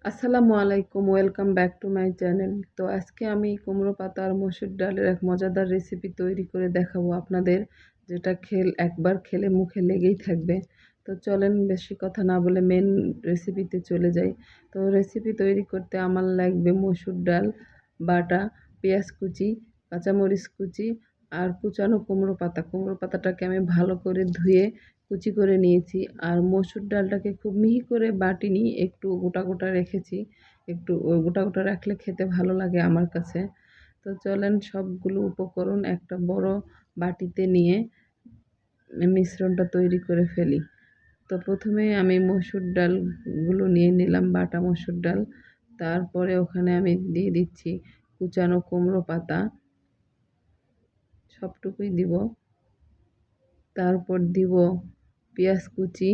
আসসালামু আলাইকুম, welcome back to my channel. তো আজকে আমি কুমড়ো পাতা আর মসুর ডালের এক মজাদার রেসিপি তৈরি করে দেখাবো আপনাদের, যেটা একবার খেলে মুখে লেগেই থাকবে। তো চলেন বেশি কথা না বলে মেন রেসিপিতে চলে যাই। তো রেসিপি তৈরি করতে আমার লাগবে মসুর ডাল বাটা, পেঁয়াজ কুচি, কাঁচামরিচ কুচি আর কুচানো কুমড়ো পাতাটাকে আমি ভালো করে ধুয়ে কুচি করে নিয়েছি। আর মসুর ডালটাকে খুব মিহি করে বাটিনি, একটু গোটা গোটা রেখেছি। একটু গোটা গোটা রাখলে খেতে ভালো লাগে আমার কাছে। তো চলেন সবগুলো উপকরণ একটা বড় বাটিতে নিয়ে মিশ্রণটা তৈরি করে ফেলি। তো প্রথমে আমি মসুর ডালগুলো নিয়ে নিলাম, বাটা মসুর ডাল। তারপরে ওখানে আমি দিয়ে দিচ্ছি কুচানো কুমড়ো পাতা, সবটুকুই দিব। তারপর দিব পেঁয়াজ কুচি,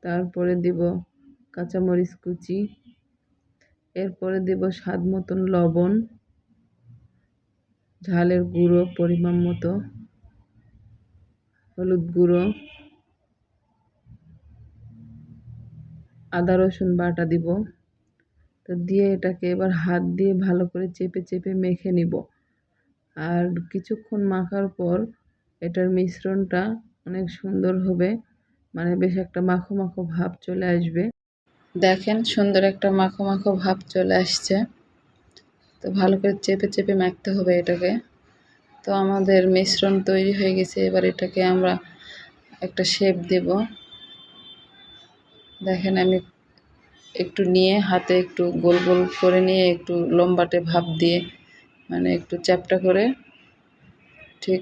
তারপরে দিব কাঁচামরিচ কুচি, এরপরে দেব স্বাদ মতন লবণ, ঝালের গুঁড়ো পরিমাণ মতো, হলুদ গুঁড়ো, আদা রসুন বাটা দিব। তো দিয়ে এটাকে এবার হাত দিয়ে ভালো করে চেপে চেপে মেখে নিব। আর কিছুক্ষণ মাখার পর এটার মিশ্রণটা অনেক সুন্দর হবে, মানে বেশ একটা মাখো মাখো ভাব চলে আসবে। দেখেন সুন্দর একটা মাখো মাখো ভাব চলে আসছে। তো ভালো করে চেপে চেপে মাখতে হবে এটাকে। তো আমাদের মিশ্রণ তৈরি হয়ে গেছে, এবার এটাকে আমরা একটা শেপ দেব। দেখেন আমি একটু নিয়ে হাতে একটু গোল গোল করে নিয়ে একটু লম্বাটে ভাব দিয়ে, মানে একটু চ্যাপ্টা করে, ঠিক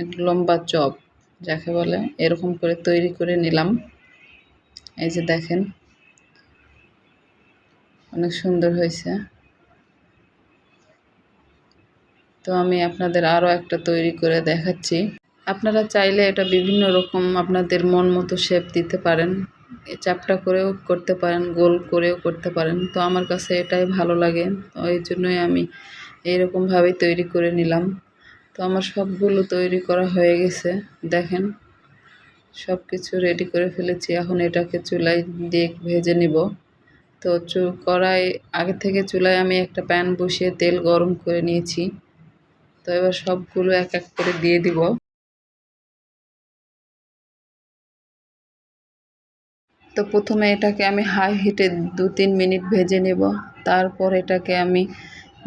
একটু লম্বা চপ যাকে বলে এরকম করে তৈরি করে নিলাম। এই যে দেখেন অনেক সুন্দর হয়েছে। তো আমি আপনাদের আরও একটা তৈরি করে দেখাচ্ছি। আপনারা চাইলে এটা বিভিন্ন রকম আপনাদের মন মতো শেপ দিতে পারেন, চ্যাপ্টা করেও করতে পারেন, গোল করেও করতে পারেন। তো আমার কাছে এটাই ভালো লাগে, তো এই জন্যই আমি এইরকমভাবেই তৈরি করে নিলাম। তো আমার সবগুলো তৈরি করা হয়ে গেছে। দেখেন সব কিছু রেডি করে ফেলেছি। এখন এটাকে চুলায় দিয়ে ভেজে নিব। তো কড়াই আগে থেকে চুলায় আমি একটা প্যান বসিয়ে তেল গরম করে নিয়েছি। তো এবার সবগুলো এক এক করে দিয়ে দিব। তো প্রথমে এটাকে আমি হাই হিটে 2-3 মিনিট ভেজে নেব। তারপর এটাকে আমি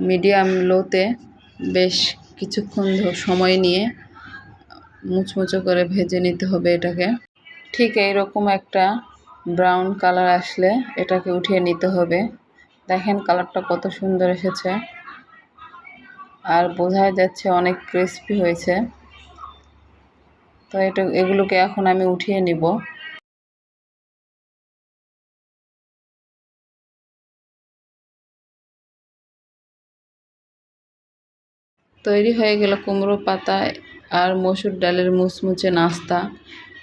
মিডিয়াম লোতে বেশ কিছুক্ষণ সময় নিয়ে মুচমুচো করে ভেজে নিতে হবে এটাকে। ঠিক এইরকম একটা ব্রাউন কালার আসলে এটাকে উঠিয়ে নিতে হবে। দেখেন কালারটা কত সুন্দর এসেছে, আর বোঝাই যাচ্ছে অনেক ক্রিস্পি হয়েছে। তো এগুলোকে এখন আমি উঠিয়ে নিব। তৈরি হয়ে গেল কুমড়ো পাতা আর মসুর ডালের মুচমুচে নাস্তা।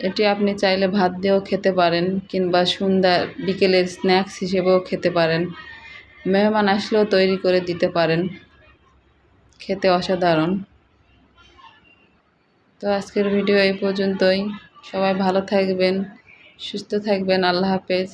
এটি আপনি চাইলে ভাত দিয়েও খেতে পারেন, কিংবা সন্ধ্যা বিকেলের স্ন্যাক্স হিসেবেও খেতে পারেন। মেহমান আসলেও তৈরি করে দিতে পারেন, খেতে অসাধারণ। তো আজকের ভিডিও এই পর্যন্তই। সবাই ভালো থাকবেন, সুস্থ থাকবেন। আল্লাহ হাফেজ।